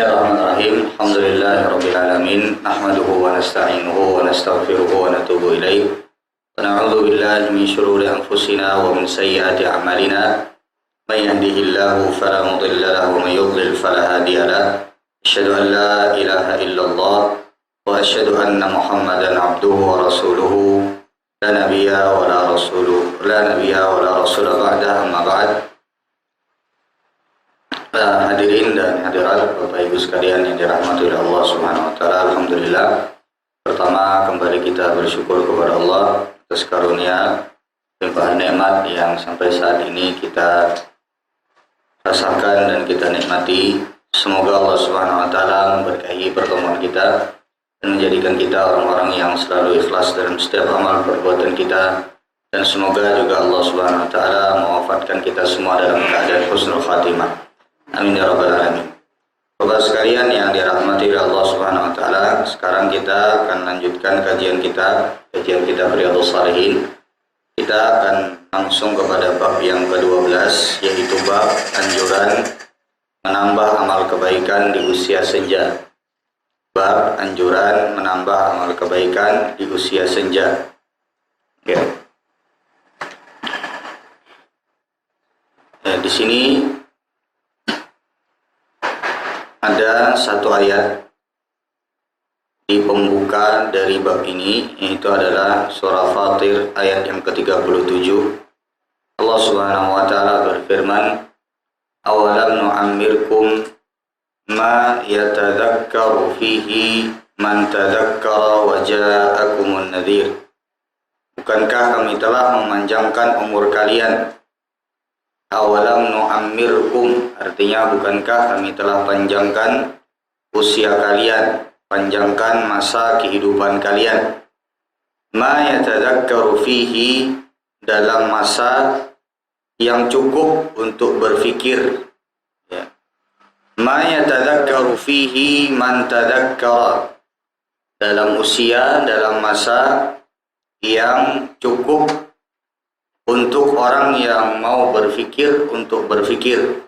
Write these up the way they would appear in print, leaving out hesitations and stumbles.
Bismillahirrahmanirrahim. Alhamdulillahirabbil alamin. Nahmaduhu wa nasta'inuhu wa nastaghfiruhu wa natubu ilaih. Wa na'udzu billahi min shururi anfusina wa min sayyiati a'malina. May yahdihillahu fala mudilla lahu wa may yudlil fala hadiya lahu. Asyhadu an la ilaha illallah wa asyhadu anna Muhammadan 'abduhu wa rasuluhu. La nabiyya wa la rasula ba'da, amma ba'd. Hadirin dan hadirat Bapak Ibu sekalian yang dirahmati oleh Allah Subhanahu wa taala. Alhamdulillah. Pertama, kembali kita bersyukur kepada Allah atas karunia limpahan nikmat yang sampai saat ini kita rasakan dan kita nikmati. Semoga Allah Subhanahu wa taala memberkahi pertemuan kita dan menjadikan kita orang-orang yang selalu ikhlas dalam setiap amal perbuatan kita, dan semoga juga Allah Subhanahu wa taala mewafatkan kita semua dalam keadaan husnul khatimah. Amin ya rabbal alamin. Bapak sekalian yang dirahmati oleh Allah Subhanahu wa taala, sekarang kita akan lanjutkan kajian kita Riyadhus Shalihin. Kita akan langsung kepada bab yang ke-12, yaitu bab anjuran menambah amal kebaikan di usia senja. Bab anjuran menambah amal kebaikan di usia senja. Ya. Di sini ada satu ayat di pembuka dari bab ini, yaitu adalah surah Fatir ayat yang ke-37. Allah Subhanahu wa taala berfirman, "Awalam nu'ammirkum ma yatadhakkaru fihi man tadhakkara wa ja'akumun nadhir." Bukankah kami telah memanjangkan umur kalian? Awalam nu'ammirkum, artinya bukankah kami telah panjangkan usia kalian, panjangkan masa kehidupan kalian. Ma yatadhakkaru fihi, dalam masa yang cukup untuk berfikir. Ya. Ma yatadhakkaru fihi man tadhakkara, dalam usia, dalam masa yang cukup untuk orang yang mau berfikir untuk berfikir.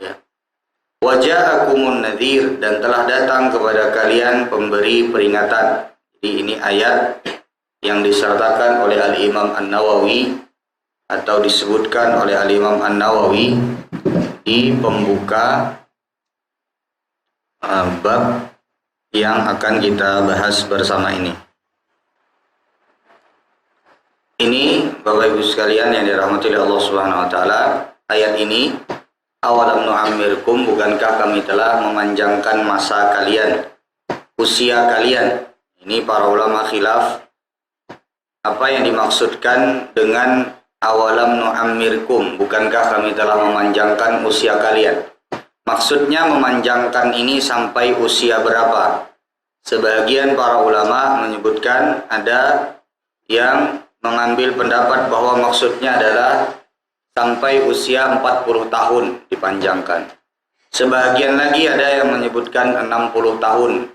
Ya. Wa ja'akumun nadhir, dan telah datang kepada kalian pemberi peringatan. Jadi ini ayat yang disertakan oleh Al-Imam An-Nawawi, atau disebutkan oleh Al-Imam An-Nawawi di pembuka bab yang akan kita bahas bersama ini. Ini Bapak Ibu sekalian yang dirahmati oleh Allah Subhanahu wa taala, ayat ini, awalam nu'ammirkum, bukankah kami telah memanjangkan masa kalian, usia kalian. Ini para ulama khilaf apa yang dimaksudkan dengan awalam nu'ammirkum, bukankah kami telah memanjangkan usia kalian. Maksudnya memanjangkan ini sampai usia berapa? Sebagian para ulama menyebutkan, ada yang mengambil pendapat bahwa maksudnya adalah sampai usia 40 tahun dipanjangkan. Sebagian lagi ada yang menyebutkan 60 tahun.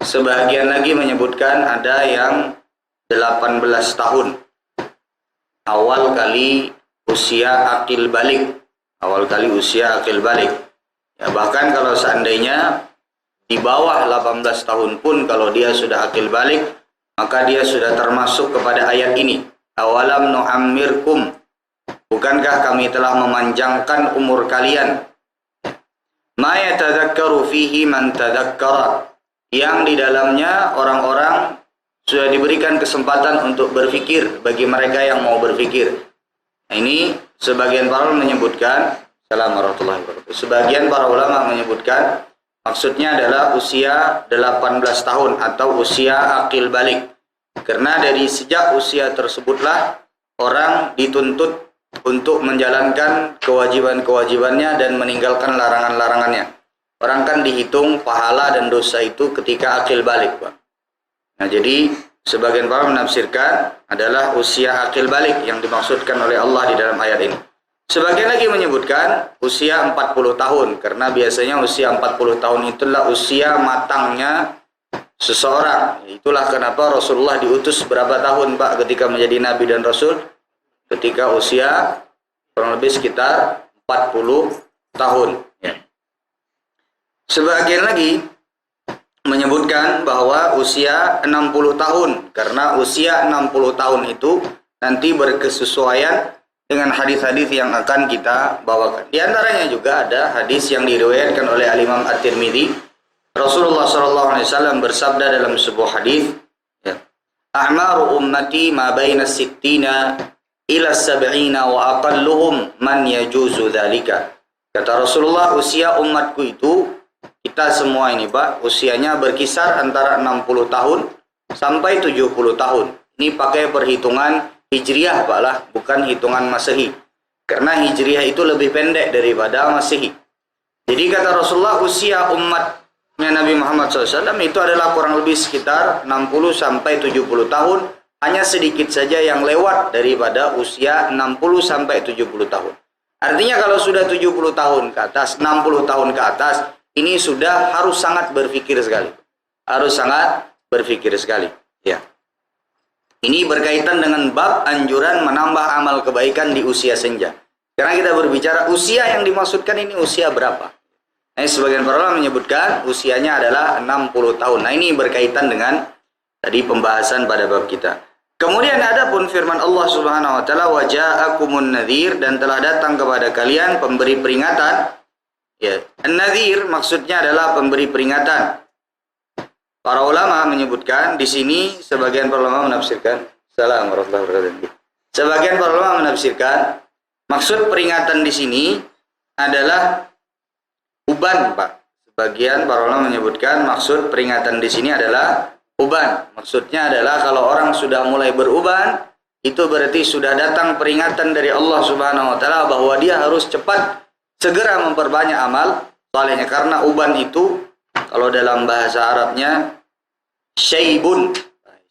Sebagian lagi menyebutkan ada yang 18 tahun. Awal kali usia akil balik. Awal kali usia akil balik. Ya, bahkan kalau seandainya di bawah 18 tahun pun, kalau dia sudah akil balik, maka dia sudah termasuk kepada ayat ini. Awalam nu'ammirkum, bukankah kami telah memanjangkan umur kalian. Ma yatadhakkaru fihi man tadhakkara, yang di dalamnya orang-orang sudah diberikan kesempatan untuk berfikir, bagi mereka yang mau berfikir. Nah, ini sebagian para ulama menyebutkan, Assalamualaikum warahmatullahi wabarakatuh. Sebagian para ulama menyebutkan maksudnya adalah usia 18 tahun atau usia akil balik. Karena dari sejak usia tersebutlah orang dituntut untuk menjalankan kewajiban-kewajibannya dan meninggalkan larangan-larangannya. Orang kan dihitung pahala dan dosa itu ketika akil balik, Pak. Nah, jadi sebagian para menafsirkan adalah usia akil balik yang dimaksudkan oleh Allah di dalam ayat ini. Sebagian lagi menyebutkan usia 40 tahun, karena biasanya usia 40 tahun itulah usia matangnya seseorang. Itulah kenapa Rasulullah diutus berapa tahun, Pak, ketika menjadi Nabi dan Rasul? Ketika usia kurang lebih sekitar 40 tahun. Ya. Sebagian lagi menyebutkan bahwa usia 60 tahun, karena usia 60 tahun itu nanti berkesesuaian dengan hadis-hadis yang akan kita bawakan. Di antaranya juga ada hadis yang diriwayatkan oleh Al-Imam At-Tirmidzi. Rasulullah SAW bersabda dalam sebuah hadis, ya, "A'maru ummati ma baina sittina ila sab'ina wa aqalluhum man yajuzu dzalika." Kata Rasulullah, usia umatku itu, kita semua ini Pak, usianya berkisar antara 60 tahun sampai 70 tahun. Ini pakai perhitungan Hijriyah Pak lah, bukan hitungan Masehi. Karena Hijriyah itu lebih pendek daripada Masehi. Jadi kata Rasulullah, usia umatnya Nabi Muhammad SAW itu adalah kurang lebih sekitar 60 sampai 70 tahun. Hanya sedikit saja yang lewat daripada usia 60 sampai 70 tahun. Artinya kalau sudah 70 tahun ke atas, 60 tahun ke atas, ini sudah harus sangat berpikir sekali. Harus sangat berpikir sekali. Ya. Ini berkaitan dengan bab anjuran menambah amal kebaikan di usia senja. Karena kita berbicara usia yang dimaksudkan ini usia berapa. Nah, sebagian para ulama menyebutkan usianya adalah 60 tahun. Nah, ini berkaitan dengan tadi pembahasan pada bab kita. Kemudian ada pun firman Allah Subhanahu wa taala, "Wa ja'akumun nadhir," dan telah datang kepada kalian pemberi peringatan. Ya, an-nadhir maksudnya adalah pemberi peringatan. Para ulama menyebutkan di sini, sebagian para ulama menafsirkan, Assalamualaikum warahmatullahi wabarakatuh. Sebagian para ulama menafsirkan maksud peringatan di sini adalah uban, Pak. Sebagian para ulama menyebutkan maksud peringatan di sini adalah uban. Maksudnya adalah kalau orang sudah mulai beruban, itu berarti sudah datang peringatan dari Allah Subhanahu wa taala bahwa dia harus cepat segera memperbanyak amal salehnya, karena uban itu kalau dalam bahasa Arabnya syaibun.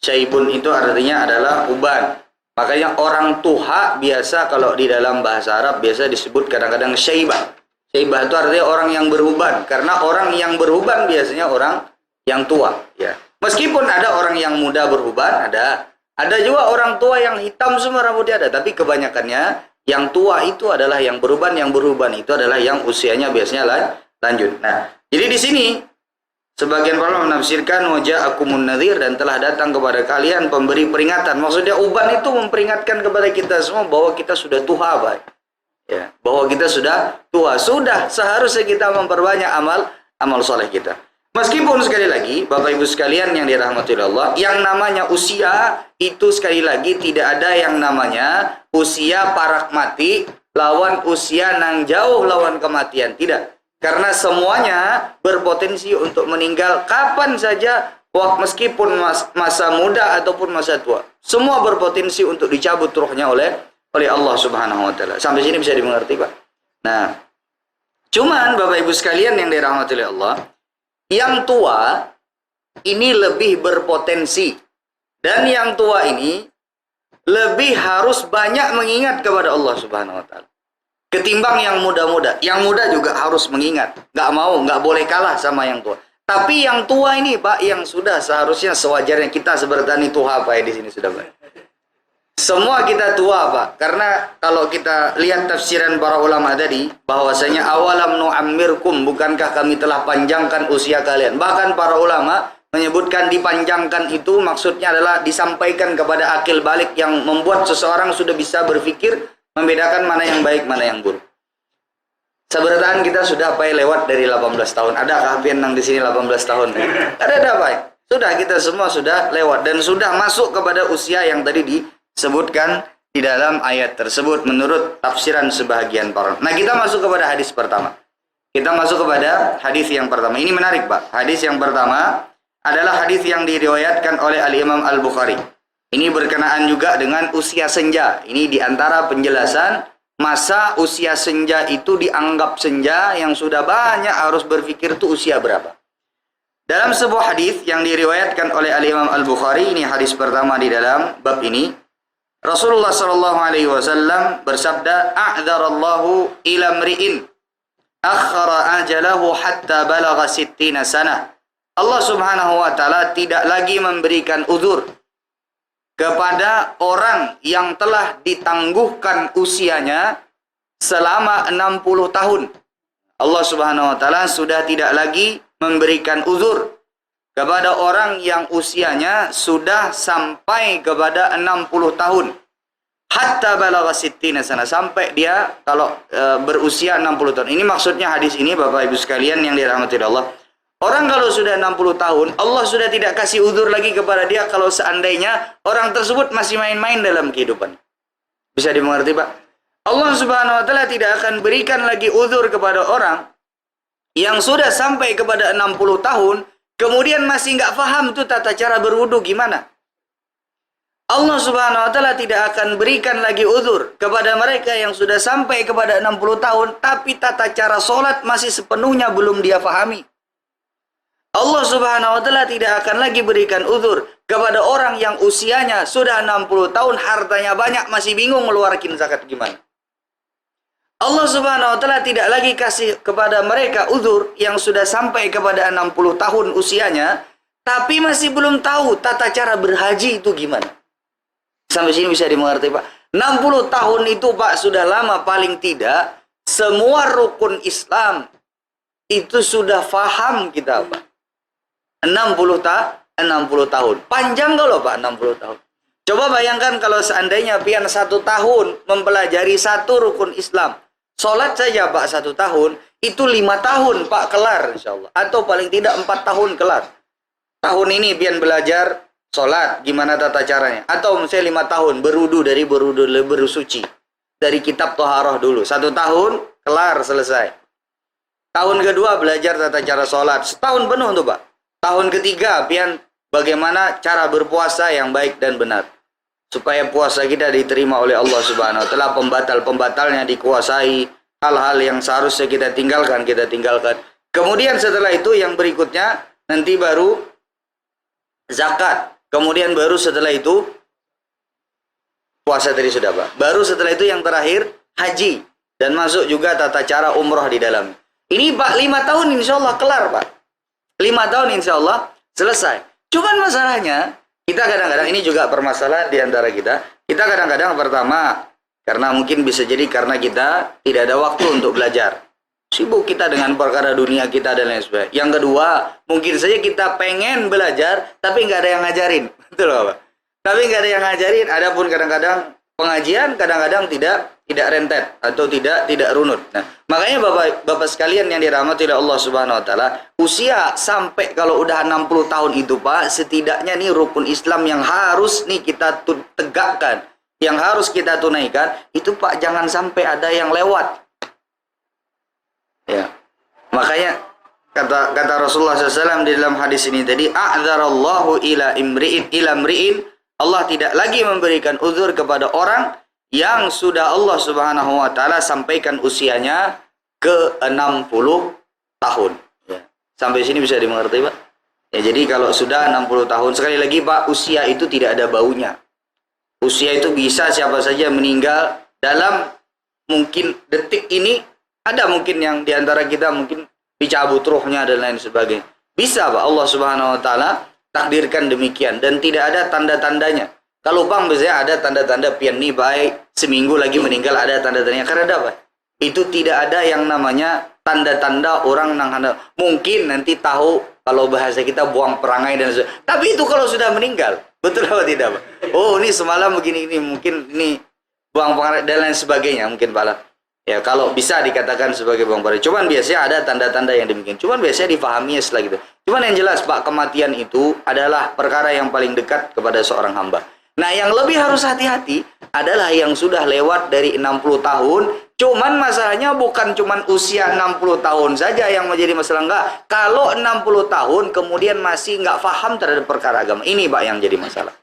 Syaibun itu artinya adalah uban. Makanya orang tua biasa kalau di dalam bahasa Arab biasa disebut kadang-kadang syaibah. Syaibah itu artinya orang yang beruban, karena orang yang beruban biasanya orang yang tua, ya. Meskipun ada orang yang muda beruban, ada juga orang tua yang hitam semua rambutnya ada, tapi kebanyakannya yang tua itu adalah yang beruban itu adalah yang usianya biasanya lanjut. Nah, jadi di sini sebagian para menafsirkan waja'akumun nadhir, dan telah datang kepada kalian pemberi peringatan. Maksudnya uban itu memperingatkan kepada kita semua bahwa kita sudah tua, Pak. Ya, bahwa kita sudah tua, sudah seharusnya kita memperbanyak amal soleh kita. Meskipun sekali lagi Bapak Ibu sekalian yang dirahmati Allah, yang namanya usia itu sekali lagi tidak ada yang namanya usia parak mati lawan usia nang jauh lawan kematian, tidak. Karena semuanya berpotensi untuk meninggal kapan saja, meskipun masa muda ataupun masa tua. Semua berpotensi untuk dicabut ruhnya oleh Allah Subhanahu wa taala. Sampai sini bisa dimengerti, Pak? Nah, cuman Bapak Ibu sekalian yang dirahmati oleh Allah, yang tua ini lebih berpotensi, dan yang tua ini lebih harus banyak mengingat kepada Allah Subhanahu wa taala ketimbang yang muda-muda. Yang muda juga harus mengingat, nggak boleh kalah sama yang tua. Tapi yang tua ini, Pak, yang sudah seharusnya sewajarnya kita sebertani tua, Pak, di sini sudah, Pak. Semua kita tua, Pak. Karena kalau kita lihat tafsiran para ulama tadi, bahwasanya awalam nu'ammirkum, bukankah kami telah panjangkan usia kalian. Bahkan para ulama menyebutkan dipanjangkan itu maksudnya adalah disampaikan kepada akil balik yang membuat seseorang sudah bisa berpikir membedakan mana yang baik, mana yang buruk. Sebertaan kita sudah lewat dari 18 tahun. Adakah pienang di sini 18 tahun? Ada, Pak. Sudah, kita semua sudah lewat dan sudah masuk kepada usia yang tadi disebutkan di dalam ayat tersebut menurut tafsiran sebahagian para. Nah, kita masuk kepada hadis pertama. Kita masuk kepada hadis yang pertama. Ini menarik, Pak. Hadis yang pertama adalah hadis yang diriwayatkan oleh Al-Imam Al-Bukhari. Ini berkenaan juga dengan usia senja. Ini diantara penjelasan masa usia senja itu dianggap senja yang sudah banyak harus berpikir itu usia berapa. Dalam sebuah hadis yang diriwayatkan oleh Al-Imam Al-Bukhari, ini hadis pertama di dalam bab ini, Rasulullah SAW bersabda, "A'dzarallahu ila mri'in akhara ajalahu hatta balagha 60 sanah." Allah Subhanahu wa taala tidak lagi memberikan uzur kepada orang yang telah ditangguhkan usianya selama 60 tahun. Allah Subhanahu wa taala sudah tidak lagi memberikan uzur kepada orang yang usianya sudah sampai kepada 60 tahun. Hatta balagha sittina sana, sampai dia kalau berusia 60 tahun. Ini maksudnya hadis ini Bapak Ibu sekalian yang dirahmati Allah. Orang kalau sudah 60 tahun, Allah sudah tidak kasih uzur lagi kepada dia kalau seandainya orang tersebut masih main-main dalam kehidupan. Bisa dimengerti, Pak? Allah Subhanahu wa taala tidak akan berikan lagi uzur kepada orang yang sudah sampai kepada 60 tahun kemudian masih nggak paham tuh tata cara berwudu gimana. Allah Subhanahu wa taala tidak akan berikan lagi uzur kepada mereka yang sudah sampai kepada 60 tahun tapi tata cara sholat masih sepenuhnya belum dia pahami. Allah Subhanahu wa taala tidak akan lagi berikan uzur kepada orang yang usianya sudah 60 tahun, hartanya banyak, masih bingung ngeluarin zakat gimana. Allah Subhanahu wa taala tidak lagi kasih kepada mereka uzur yang sudah sampai kepada 60 tahun usianya tapi masih belum tahu tata cara berhaji itu gimana. Sampai sini bisa dimengerti, Pak? 60 tahun itu, Pak, sudah lama. Paling tidak semua rukun Islam itu sudah faham kita, Pak. 60 tahun. Panjang kalau, Pak, 60 tahun. Coba bayangkan kalau seandainya pian 1 tahun mempelajari satu rukun Islam. Sholat saja, Pak, 1 tahun, itu 5 tahun, Pak, kelar insya Allah. Atau paling tidak 4 tahun kelar. Tahun ini pian belajar sholat, gimana tata caranya. Atau misalnya 5 tahun, berudu suci. Dari kitab Toharoh dulu. 1 tahun, kelar, selesai. Tahun kedua belajar tata cara sholat. Setahun penuh tuh, Pak. Tahun ketiga, pian bagaimana cara berpuasa yang baik dan benar. Supaya puasa kita diterima oleh Allah Subhanahu wa taala, pembatal-pembatalnya dikuasai, hal-hal yang seharusnya kita tinggalkan. Kemudian setelah itu yang berikutnya nanti baru zakat. Kemudian baru setelah itu puasa tadi sudah, Pak. Baru setelah itu yang terakhir haji dan masuk juga tata cara umroh di dalam. Ini, Pak, 5 tahun insya Allah kelar, Pak. 5 tahun insya Allah selesai. Cuman masalahnya kita kadang-kadang, ini juga permasalahan di antara kita. Kita kadang-kadang pertama, karena mungkin bisa jadi karena kita tidak ada waktu untuk belajar. Sibuk kita dengan perkara dunia kita dan lain sebagainya. Yang kedua, mungkin saja kita pengen belajar, tapi nggak ada yang ngajarin. Betul, Pak? Tapi nggak ada yang ngajarin. Adapun kadang-kadang pengajian, kadang-kadang tidak rentet atau tidak runut. Nah, makanya Bapak sekalian yang dirahmati oleh Allah Subhanahu wa taala, usia sampai kalau udah 60 tahun itu, Pak, setidaknya nih rukun Islam yang harus nih kita tegakkan, yang harus kita tunaikan, itu, Pak, jangan sampai ada yang lewat. Ya. Makanya kata Rasulullah SAW di dalam hadis ini tadi, a'dzarallahu ila imri'in, Allah tidak lagi memberikan uzur kepada orang yang sudah Allah Subhanahu wa taala sampaikan usianya ke 60 tahun. Ya. Sampai sini bisa dimengerti, Pak? Ya, jadi kalau sudah 60 tahun, sekali lagi, Pak, usia itu tidak ada baunya. Usia itu bisa siapa saja meninggal dalam mungkin detik ini. Ada mungkin yang diantara kita mungkin dicabut ruhnya dan lain sebagainya. Bisa, Pak, Allah Subhanahu wa taala takdirkan demikian dan tidak ada tanda-tandanya. Kalau, Bang, biasanya ada tanda-tanda pian nih baik, seminggu lagi meninggal ada tanda-tandanya. Karena apa? Itu tidak ada yang namanya tanda-tanda orang mungkin nanti tahu kalau bahasa kita buang perangai dan sebagainya. Tapi itu kalau sudah meninggal. Betul apa tidak, Pak? Oh, ini semalam begini, ini mungkin ini buang perangai dan lain sebagainya mungkin, Pak. Ya, kalau bisa dikatakan sebagai buang perangai. Cuman biasanya ada tanda-tanda yang demikian. Cuman biasanya difahaminya setelah gitu. Cuman yang jelas, Pak, kematian itu adalah perkara yang paling dekat kepada seorang hamba. Nah, yang lebih harus hati-hati adalah yang sudah lewat dari 60 tahun. Cuman masalahnya bukan cuman usia 60 tahun saja yang menjadi masalah, enggak. Kalau 60 tahun kemudian masih enggak paham terhadap perkara agama. Ini, Pak, yang jadi masalah.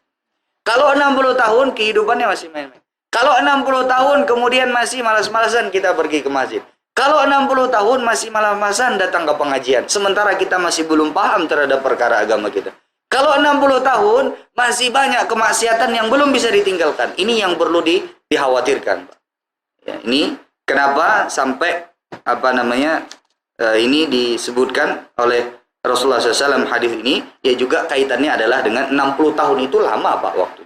Kalau 60 tahun kehidupannya masih main-main. Kalau 60 tahun kemudian masih malas-malasan kita pergi ke masjid. Kalau 60 tahun masih malas-malasan datang ke pengajian. Sementara kita masih belum paham terhadap perkara agama kita. Kalau 60 tahun masih banyak kemaksiatan yang belum bisa ditinggalkan. Ini yang perlu dikhawatirkan, Pak. Ya, ini kenapa sampai ini disebutkan oleh Rasulullah SAW hadis ini, ya juga kaitannya adalah dengan 60 tahun itu lama, Pak, waktu.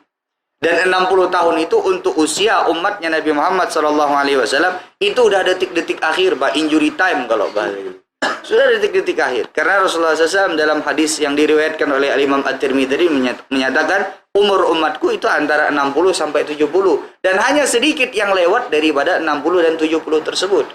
Dan 60 tahun itu untuk usia umatnya Nabi Muhammad SAW itu udah detik-detik akhir, Pak, injury time kalau bahasa itu. Sudah detik-detik akhir. Karena Rasulullah SAW dalam hadis yang diriwayatkan oleh Imam At-Tirmidzi menyatakan umur umatku itu antara 60 sampai 70 dan hanya sedikit yang lewat daripada 60 dan 70 tersebut.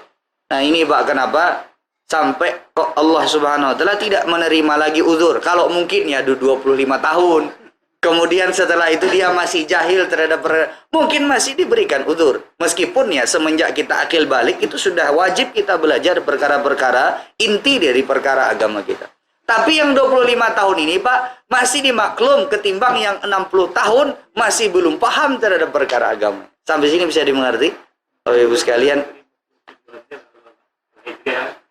Nah, ini Pak, kenapa sampai kok Allah Subhanahu wa taala tidak menerima lagi uzur. Kalau mungkin ya 25 tahun. Kemudian setelah itu dia masih jahil terhadap mungkin masih diberikan uzur. Meskipun ya semenjak kita akil balik itu sudah wajib kita belajar perkara-perkara inti dari perkara agama kita. Tapi yang 25 tahun ini, Pak, masih dimaklum ketimbang yang 60 tahun masih belum paham terhadap perkara agama. Sampai sini bisa dimengerti? Oh, Ibu sekalian.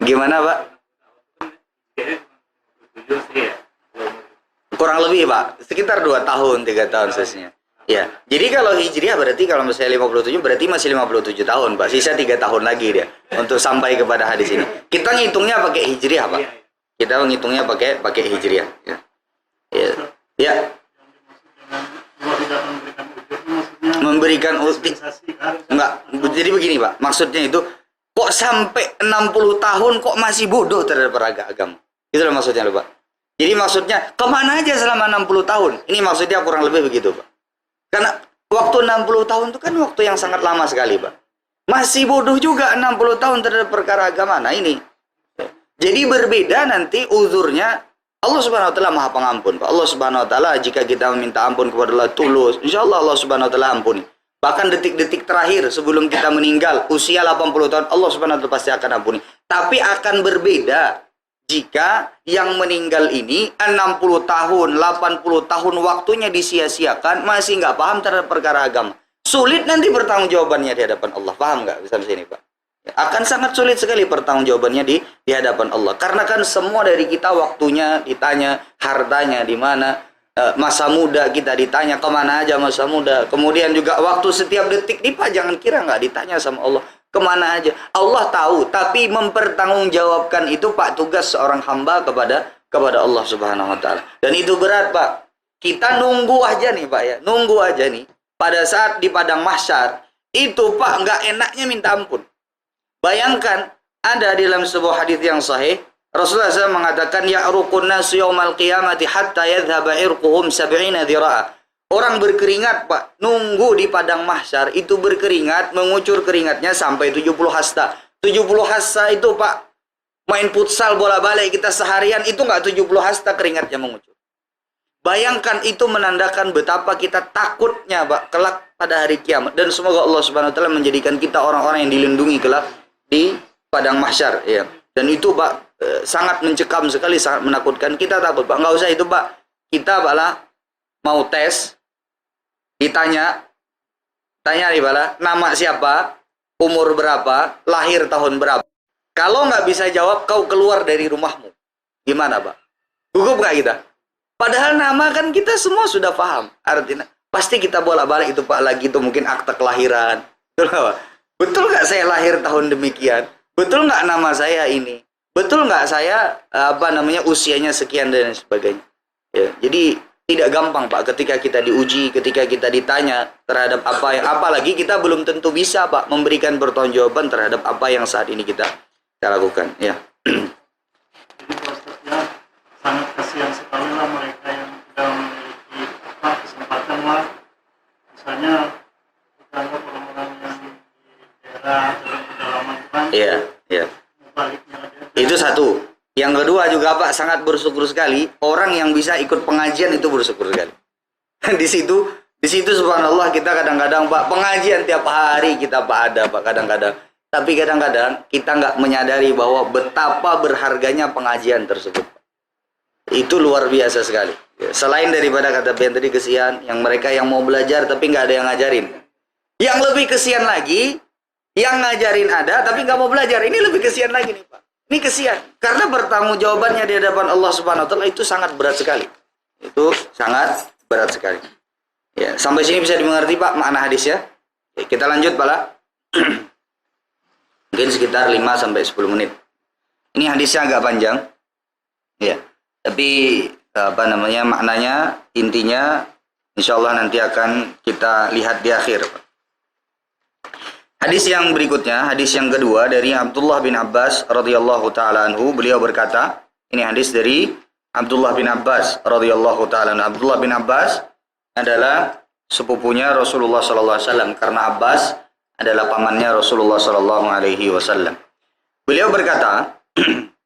Gimana, Pak? Kurang lebih, Pak, sekitar 2 tahun, 3 tahun sesnya. Ya, jadi kalau Hijriah berarti kalau misalnya 57 berarti masih 57 tahun, Pak. Sisa 3 tahun lagi dia untuk sampai kepada hadis ini. Kita ngitungnya pakai Hijriah, Pak. Kita ngitungnya pakai Hijriah. Ya. Ya. Ya. Memberikan enggak. Jadi begini, Pak. Maksudnya itu kok sampai 60 tahun kok masih bodoh terhadap agama. Itulah maksudnya, Pak. Jadi maksudnya, kemana aja selama 60 tahun? Ini maksudnya kurang lebih begitu, Pak. Karena waktu 60 tahun itu kan waktu yang sangat lama sekali, Pak. Masih bodoh juga 60 tahun terhadap perkara agama. Nah, ini. Jadi berbeda nanti uzurnya. Allah Subhanahu wa taala Maha Pengampun, Pak. Allah Subhanahu wa taala jika kita meminta ampun kepada Allah tulus, insyaallah Allah Subhanahu wa taala ampuni. Bahkan detik-detik terakhir sebelum kita meninggal, usia 80 tahun, Allah Subhanahu wa taala pasti akan ampuni. Tapi akan berbeda jika yang meninggal ini 60 tahun, 80 tahun waktunya disia-siakan, masih nggak paham terhadap perkara agama. Sulit nanti pertanggungjawabannya di hadapan Allah. Paham nggak? Bisa di sini, Pak? Akan sangat sulit sekali pertanggungjawabannya di hadapan Allah. Karena kan semua dari kita waktunya ditanya, hartanya di mana, masa muda kita ditanya kemana aja masa muda. Kemudian juga waktu setiap detik nih, Pak, jangan kira nggak ditanya sama Allah. Kemana aja Allah tahu, tapi mempertanggungjawabkan itu, Pak, tugas seorang hamba kepada Allah Subhanahu wa taala. Dan itu berat, Pak. Kita nunggu aja nih, Pak, ya. Nunggu aja nih. Pada saat di padang mahsyar itu, Pak, nggak enaknya minta ampun. Bayangkan ada di dalam sebuah hadis yang sahih, Rasulullah SAW mengatakan ya'ruqun nasu yaumal qiyamati hatta yadhhaba irquhum 70 dhira'a. Orang berkeringat, Pak, nunggu di padang mahsyar itu berkeringat, mengucur keringatnya sampai 70 hasta. 70 hasta itu, Pak, main futsal bola balik kita seharian itu nggak 70 hasta keringatnya mengucur. Bayangkan itu menandakan betapa kita takutnya, Pak, kelak pada hari kiamat. Dan semoga Allah Subhanahu wa taala menjadikan kita orang-orang yang dilindungi kelak di padang mahsyar, ya. Dan itu, Pak, sangat mencekam sekali, sangat menakutkan. Kita takut, Pak. Nggak usah itu, Pak. Kita malah mau tes, ditanya nih, Pak, nama siapa, umur berapa, lahir tahun berapa. Kalau nggak bisa jawab, kau keluar dari rumahmu. Gimana, Pak? Gugup nggak kita? Padahal nama kan kita semua sudah paham. Artinya, pasti kita bolak-balik itu, Pak, lagi itu mungkin akte kelahiran. Betul nggak, Pak? Betul nggak saya lahir tahun demikian? Betul nggak nama saya ini? Betul nggak saya usianya sekian dan sebagainya? Ya, jadi tidak gampang, Pak, ketika kita diuji, ketika kita ditanya terhadap apa yang, apalagi kita belum tentu bisa, Pak, memberikan pertanggungjawaban terhadap apa yang saat ini kita lakukan. Ya. Jadi prosesnya sangat kasihan sekali lah mereka yang tidak memiliki kesempatan lah, misalnya kita anggap orang-orang yang di daerah dalam pedalaman kan. Iya, iya. Itu satu. Yang kedua juga, Pak, sangat bersyukur sekali orang yang bisa ikut pengajian itu bersyukur sekali. di situ subhanallah kita kadang-kadang, Pak, pengajian tiap hari kita, Pak, ada, Pak, kadang-kadang. Tapi kadang-kadang kita nggak menyadari bahwa betapa berharganya pengajian tersebut. Itu luar biasa sekali. Selain daripada kata Ben tadi kesian, yang mereka yang mau belajar tapi nggak ada yang ngajarin. Yang lebih kesian lagi, yang ngajarin ada tapi nggak mau belajar. Ini lebih kesian lagi nih, Pak. Ini kesian. Karena pertanggungjawabannya di hadapan Allah Subhanahu wa taala itu sangat berat sekali. Itu sangat berat sekali. Ya, sampai sini bisa dimengerti, Pak, makna hadisnya. Ya, kita lanjut, Pak. Mungkin sekitar 5-10 menit. Ini hadisnya agak panjang. Ya. Tapi maknanya intinya Insyaallah nanti akan kita lihat di akhir. Hadis yang berikutnya, hadis yang kedua dari Abdullah bin Abbas radhiyallahu taala anhu, beliau berkata, ini hadis dari Abdullah bin Abbas radhiyallahu taala anhu. Abdullah bin Abbas adalah sepupunya Rasulullah sallallahu alaihi wasallam karena Abbas adalah pamannya Rasulullah sallallahu alaihi wasallam. Beliau berkata,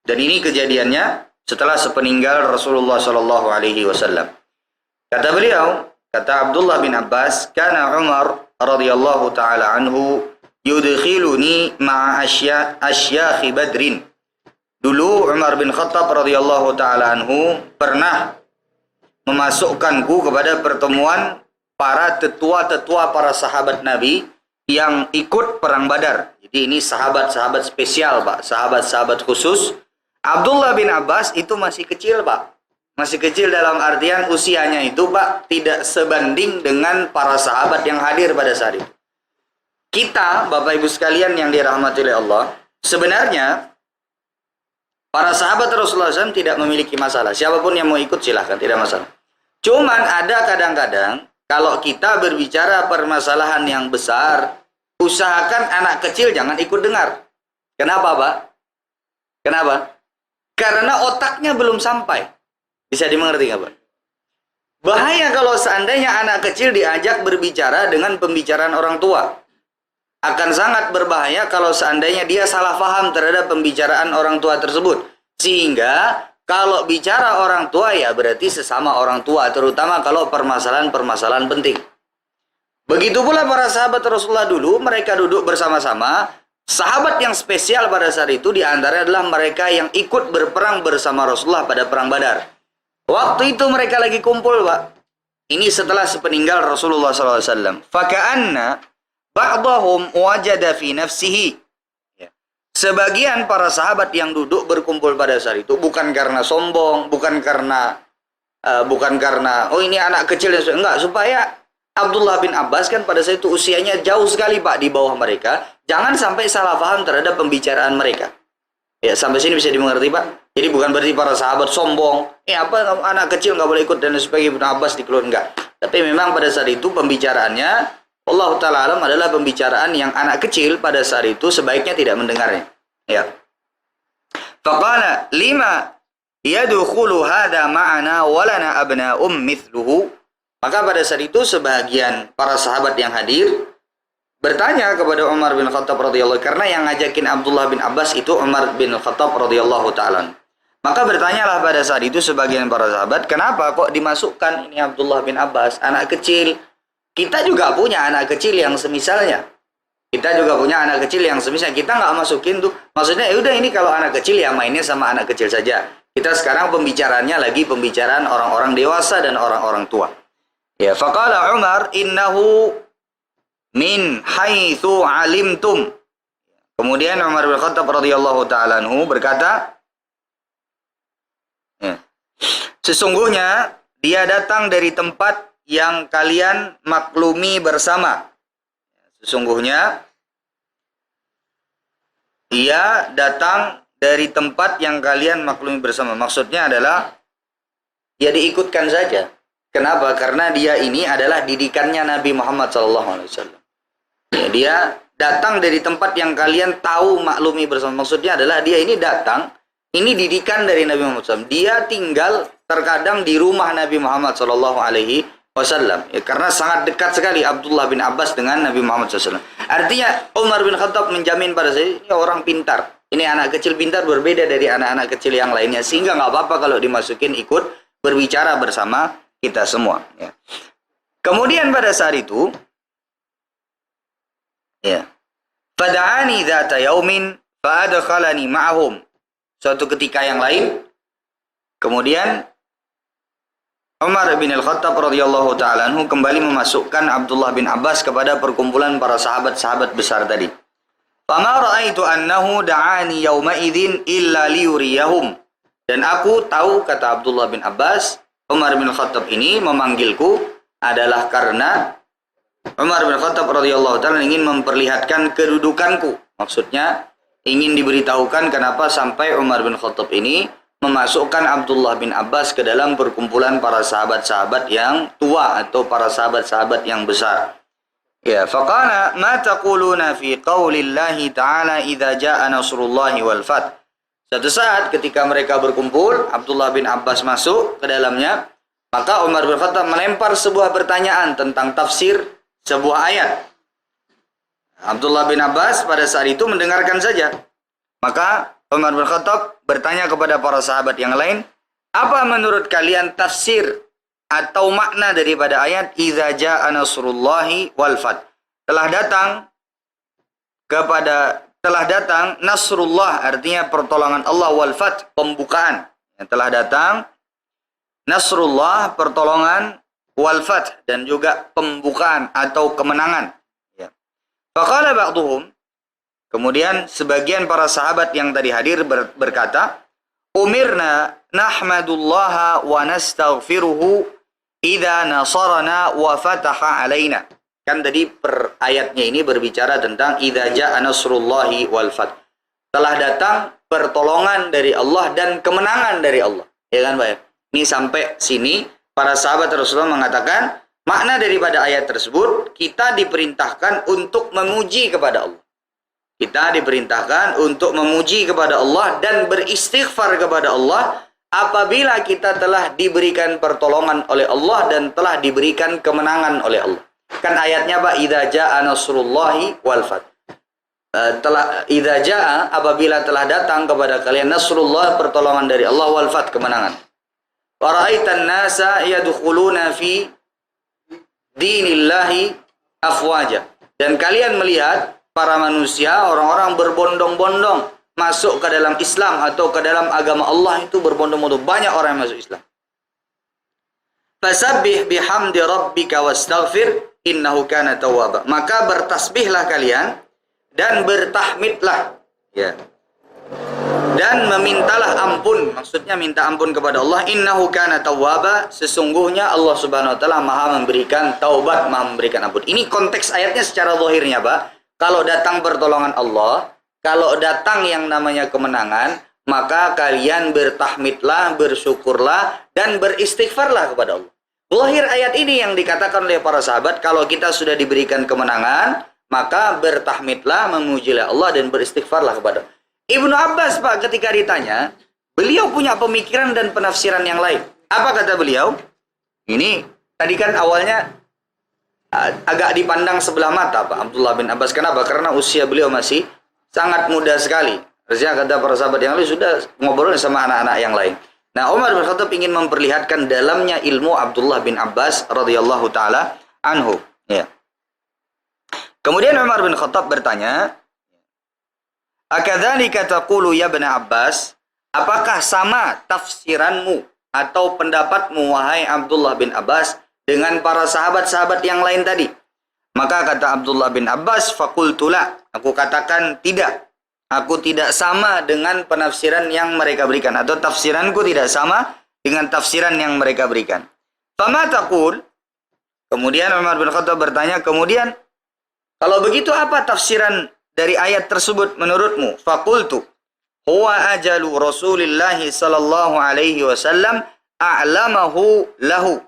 dan ini kejadiannya setelah sepeninggal Rasulullah sallallahu alaihi wasallam. Kata beliau, kata Abdullah bin Abbas, "Kana Umar radhiyallahu taala anhu yudkhiluni ma'a asyakh Badrin." Dulu Umar bin Khattab radhiyallahu taala anhu pernah memasukkanku kepada pertemuan para tetua-tetua para sahabat Nabi yang ikut perang Badar. Jadi ini sahabat-sahabat spesial, Pak, sahabat-sahabat khusus. Abdullah bin Abbas itu masih kecil, Pak. Masih kecil dalam artian usianya itu, Pak, tidak sebanding dengan para sahabat yang hadir pada saat itu. Kita, Bapak Ibu sekalian yang dirahmati oleh Allah, sebenarnya para sahabat Rasulullah SAW tidak memiliki masalah. Siapapun yang mau ikut silahkan, tidak masalah. Cuman ada kadang-kadang kalau kita berbicara permasalahan yang besar, usahakan anak kecil jangan ikut dengar. Kenapa, Pak? Kenapa? Karena otaknya belum sampai. Bisa dimengerti nggak, Pak? Bahaya kalau seandainya anak kecil diajak berbicara dengan pembicaraan orang tua. Akan sangat berbahaya kalau seandainya dia salah paham terhadap pembicaraan orang tua tersebut. Sehingga kalau bicara orang tua ya berarti sesama orang tua, terutama kalau permasalahan-permasalahan penting. Begitu pula para sahabat Rasulullah dulu, mereka duduk bersama-sama. Sahabat yang spesial pada saat itu diantaranya adalah mereka yang ikut berperang bersama Rasulullah pada perang Badar. Waktu itu mereka lagi kumpul, Pak. Ini setelah sepeninggal Rasulullah SAW. Faka'anna ba'dahum wajada fi nafsihi. Sebagian para sahabat yang duduk berkumpul pada saat itu bukan karena sombong, bukan karena oh ini anak kecil, enggak, supaya Abdullah bin Abbas kan pada saat itu usianya jauh sekali, Pak, di bawah mereka. Jangan sampai salah paham terhadap pembicaraan mereka. Ya, sampai sini bisa dimengerti, Pak. Jadi bukan berarti para sahabat sombong. Apa anak kecil nggak boleh ikut dan sebagainya, Ibnu Abbas dikeluarkan, enggak. Tapi memang pada saat itu pembicaraannya Allah Ta'ala alam adalah pembicaraan yang anak kecil pada saat itu sebaiknya tidak mendengarnya. Ya. Faqala lima yadkhulu hadha ma'ana walana abna'um mithluhu. Maka pada saat itu sebagian para sahabat yang hadir bertanya kepada Umar bin Khattab radhiyallahu, karena yang ngajakin Abdullah bin Abbas itu Umar bin Khattab radhiyallahu ta'ala. Maka bertanyalah pada saat itu sebagian para sahabat, kenapa kok dimasukkan ini Abdullah bin Abbas, anak kecil? Kita juga punya anak kecil yang semisalnya. Kita juga punya anak kecil yang semisal. Kita nggak masukin tuh. Maksudnya ya udah ini kalau anak kecil ya mainnya sama anak kecil saja. Kita sekarang pembicaraannya lagi pembicaraan orang-orang dewasa dan orang-orang tua. Ya, faqala Umar innahu min haitsu alimtum. Kemudian Umar bin Khattab radhiyallahu taala anhu berkata, ya, sesungguhnya dia datang dari tempat yang kalian maklumi bersama. Sesungguhnya dia datang dari tempat yang kalian maklumi bersama. Maksudnya adalah ya diikutkan saja. Kenapa? Karena dia ini adalah didikannya Nabi Muhammad SAW. Ya, dia datang dari tempat yang kalian tahu maklumi bersama. Maksudnya adalah dia ini datang, ini didikan dari Nabi Muhammad SAW. Dia tinggal terkadang di rumah Nabi Muhammad SAW. Ya, karena sangat dekat sekali Abdullah bin Abbas dengan Nabi Muhammad SAW. Artinya Umar bin Khattab menjamin pada saya, ini orang pintar. Ini anak kecil pintar berbeda dari anak-anak kecil yang lainnya. Sehingga nggak apa-apa kalau dimasukin ikut berbicara bersama kita semua. Ya. Kemudian pada saat itu, ya, fada'ani dhata yaumin fa'adkhalani ma'ahum. Suatu ketika yang lain, kemudian Umar bin Al-Khattab radhiyallahu ta'ala anhu kembali memasukkan Abdullah bin Abbas kepada perkumpulan para sahabat-sahabat besar tadi. Fama ra'aitu annahu da'ani yawma idzin illa liyuriyahum. Dan aku tahu, kata Abdullah bin Abbas, Umar bin Al-Khattab ini memanggilku adalah karena Umar bin Al-Khattab radhiyallahu ta'ala ingin memperlihatkan kedudukanku. Maksudnya ingin diberitahukan kenapa sampai Umar bin Al-Khattab ini memasukkan Abdullah bin Abbas ke dalam perkumpulan para sahabat-sahabat yang tua atau para sahabat-sahabat yang besar. Ya, faqala ma taquluna fi qaulillahi ta'ala idza jaa nasrullahi wal fath. Suatu saat ketika mereka berkumpul, Abdullah bin Abbas masuk ke dalamnya, maka Umar bin Khattab melempar sebuah pertanyaan tentang tafsir sebuah ayat. Abdullah bin Abbas pada saat itu mendengarkan saja. Maka Umar bin Khattab bertanya kepada para sahabat yang lain, apa menurut kalian tafsir atau makna daripada ayat idza jaa nasrullahi wal fath? Telah datang nasrullah, artinya pertolongan Allah, wal fath, pembukaan. Yang telah datang nasrullah, pertolongan, wal fath, dan juga pembukaan atau kemenangan. Ya. Faqala ba'duhum, kemudian sebagian para sahabat yang tadi hadir berkata, umirna nahmadullaha wa nastaghfiruhu idza nasarana wa fataha alaina. Kan tadi per ayatnya ini berbicara tentang idza jaa nasrullahi wal fath. Telah datang pertolongan dari Allah dan kemenangan dari Allah. Ya kan, Pak? Ini sampai sini para sahabat Rasulullah mengatakan makna daripada ayat tersebut, kita diperintahkan untuk memuji kepada Allah. Kita diperintahkan untuk memuji kepada Allah dan beristighfar kepada Allah apabila kita telah diberikan pertolongan oleh Allah dan telah diberikan kemenangan oleh Allah. Kan ayatnya Pak, idza jaa nasrullahi wal fath. Idza jaa, apabila telah datang kepada kalian nasrullah, pertolongan dari Allah, wal fath, kemenangan. Wa ra'aitan nasa yadkhuluna fi dinillahi afwaja. Dan kalian melihat para manusia, orang-orang berbondong-bondong masuk ke dalam Islam atau ke dalam agama Allah itu berbondong-bondong, banyak orang yang masuk Islam. Fasabbih bihamdi rabbika wastaghfir innahu kana tawwaba. Maka bertasbihlah kalian dan bertahmidlah, ya. Dan memintalah ampun, maksudnya minta ampun kepada Allah, innahu kana tawwaba, sesungguhnya Allah Subhanahu wa taala Maha memberikan taubat, Maha memberikan ampun. Ini konteks ayatnya secara zahirnya, Pak. Kalau datang pertolongan Allah, kalau datang yang namanya kemenangan, maka kalian bertahmidlah, bersyukurlah, dan beristighfarlah kepada Allah. Zahir ayat ini yang dikatakan oleh para sahabat, kalau kita sudah diberikan kemenangan, maka bertahmidlah, memujilah Allah, dan beristighfarlah kepada Allah. Ibnu Abbas, Pak, ketika ditanya, beliau punya pemikiran dan penafsiran yang lain. Apa kata beliau? Ini, tadi kan awalnya agak dipandang sebelah mata, Pak, Abdullah bin Abbas. Kenapa? Karena usia beliau masih sangat muda sekali. Harusnya kata para sahabat yang lain sudah ngobrol sama anak-anak yang lain. Nah, Umar bin Khattab ingin memperlihatkan dalamnya ilmu Abdullah bin Abbas radhiyallahu taala anhu. Ya. Kemudian Umar bin Khattab bertanya, "Akadzalika taqulu ya Ibn Abbas?" Apakah sama tafsiranmu atau pendapatmu wahai Abdullah bin Abbas dengan para sahabat-sahabat yang lain tadi? Maka kata Abdullah bin Abbas, "Faqultu la." Aku katakan tidak. Aku tidak sama dengan penafsiran yang mereka berikan, atau tafsiranku tidak sama dengan tafsiran yang mereka berikan. Fama taqul? Kemudian Umar bin Khattab bertanya, kemudian kalau begitu apa tafsiran dari ayat tersebut menurutmu? Faqultu huwa ajalu Rasulillah sallallahu alaihi wasallam a'lamahu lahu.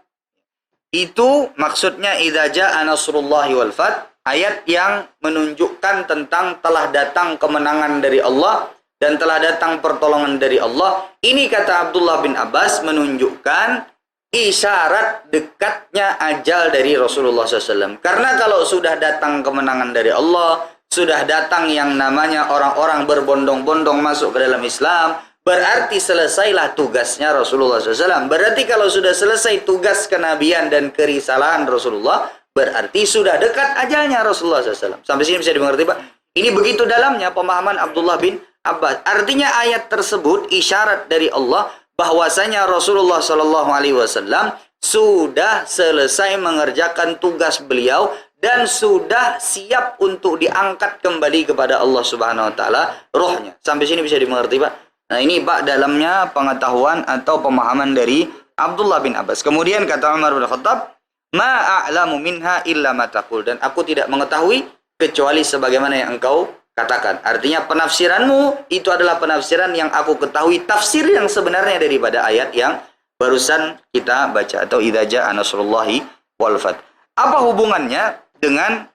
Itu maksudnya idza jaa nasrullahi wal fath, ayat yang menunjukkan tentang telah datang kemenangan dari Allah dan telah datang pertolongan dari Allah. Ini kata Abdullah bin Abbas menunjukkan isyarat dekatnya ajal dari Rasulullah SAW. Karena kalau sudah datang kemenangan dari Allah, sudah datang yang namanya orang-orang berbondong-bondong masuk ke dalam Islam, berarti selesailah tugasnya Rasulullah SAW. Berarti kalau sudah selesai tugas kenabian dan kerisalahan Rasulullah, berarti sudah dekat ajalnya Rasulullah SAW. Sampai sini bisa dimengerti, Pak? Ini begitu dalamnya pemahaman Abdullah bin Abbas. Artinya ayat tersebut isyarat dari Allah bahwasanya Rasulullah SAW sudah selesai mengerjakan tugas beliau dan sudah siap untuk diangkat kembali kepada Allah Subhanahu Wa Taala rohnya. Sampai sini bisa dimengerti, Pak? Nah, ini, Pak, dalamnya pengetahuan atau pemahaman dari Abdullah bin Abbas. Kemudian kata Umar bin Khattab, ma a'lamu minha illa ma taqul, dan aku tidak mengetahui kecuali sebagaimana yang engkau katakan. Artinya penafsiranmu itu adalah penafsiran yang aku ketahui tafsir yang sebenarnya daripada ayat yang barusan kita baca, atau idza jaa nasrullahi wal fath. Apa hubungannya dengan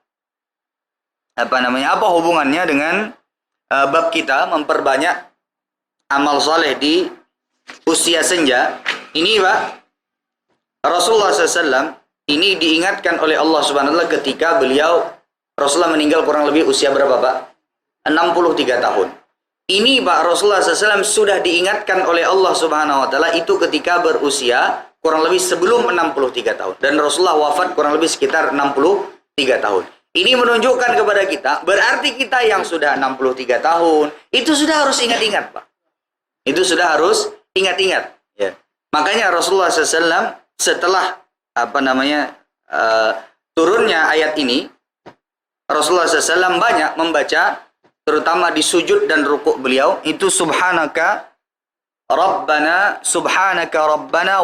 apa hubungannya dengan bab kita memperbanyak amal soleh di usia senja? Ini Pak, Rasulullah SAW ini diingatkan oleh Allah Subhanahu wa taala ketika Rasulullah meninggal kurang lebih usia berapa Pak? 63 tahun. Ini Pak, Rasulullah SAW sudah diingatkan oleh Allah Subhanahu wa taala itu ketika berusia kurang lebih sebelum 63 tahun. Dan Rasulullah wafat kurang lebih sekitar 63 tahun. Ini menunjukkan kepada kita, berarti kita yang sudah 63 tahun, itu sudah harus ingat-ingat Pak. Itu sudah harus ingat-ingat. Ya. Makanya Rasulullah SAW setelah turunnya ayat ini, Rasulullah SAW banyak membaca, terutama di sujud dan rukuk beliau, itu subhanaka rabbana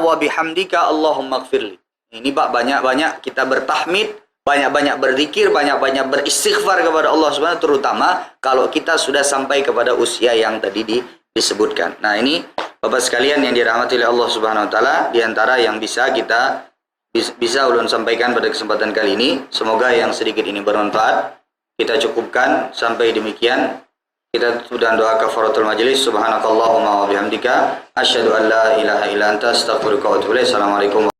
wa bihamdika Allahumma gfirli. Ini Pak, banyak-banyak kita bertahmid, banyak-banyak berzikir, banyak-banyak beristighfar kepada Allah Subhanahu wa taala, terutama kalau kita sudah sampai kepada usia yang tadi disebutkan. Nah, ini Bapak sekalian yang dirahmati oleh Allah Subhanahu wa taala, di antara yang bisa ulun sampaikan pada kesempatan kali ini. Semoga yang sedikit ini bermanfaat. Kita cukupkan sampai demikian. Kita sudah doa kafaratul majelis. Subhanakallahumma wa bihamdika asyhadu an la ilaha illa anta astaghfiruka wa atubu ilaik. Assalamualaikum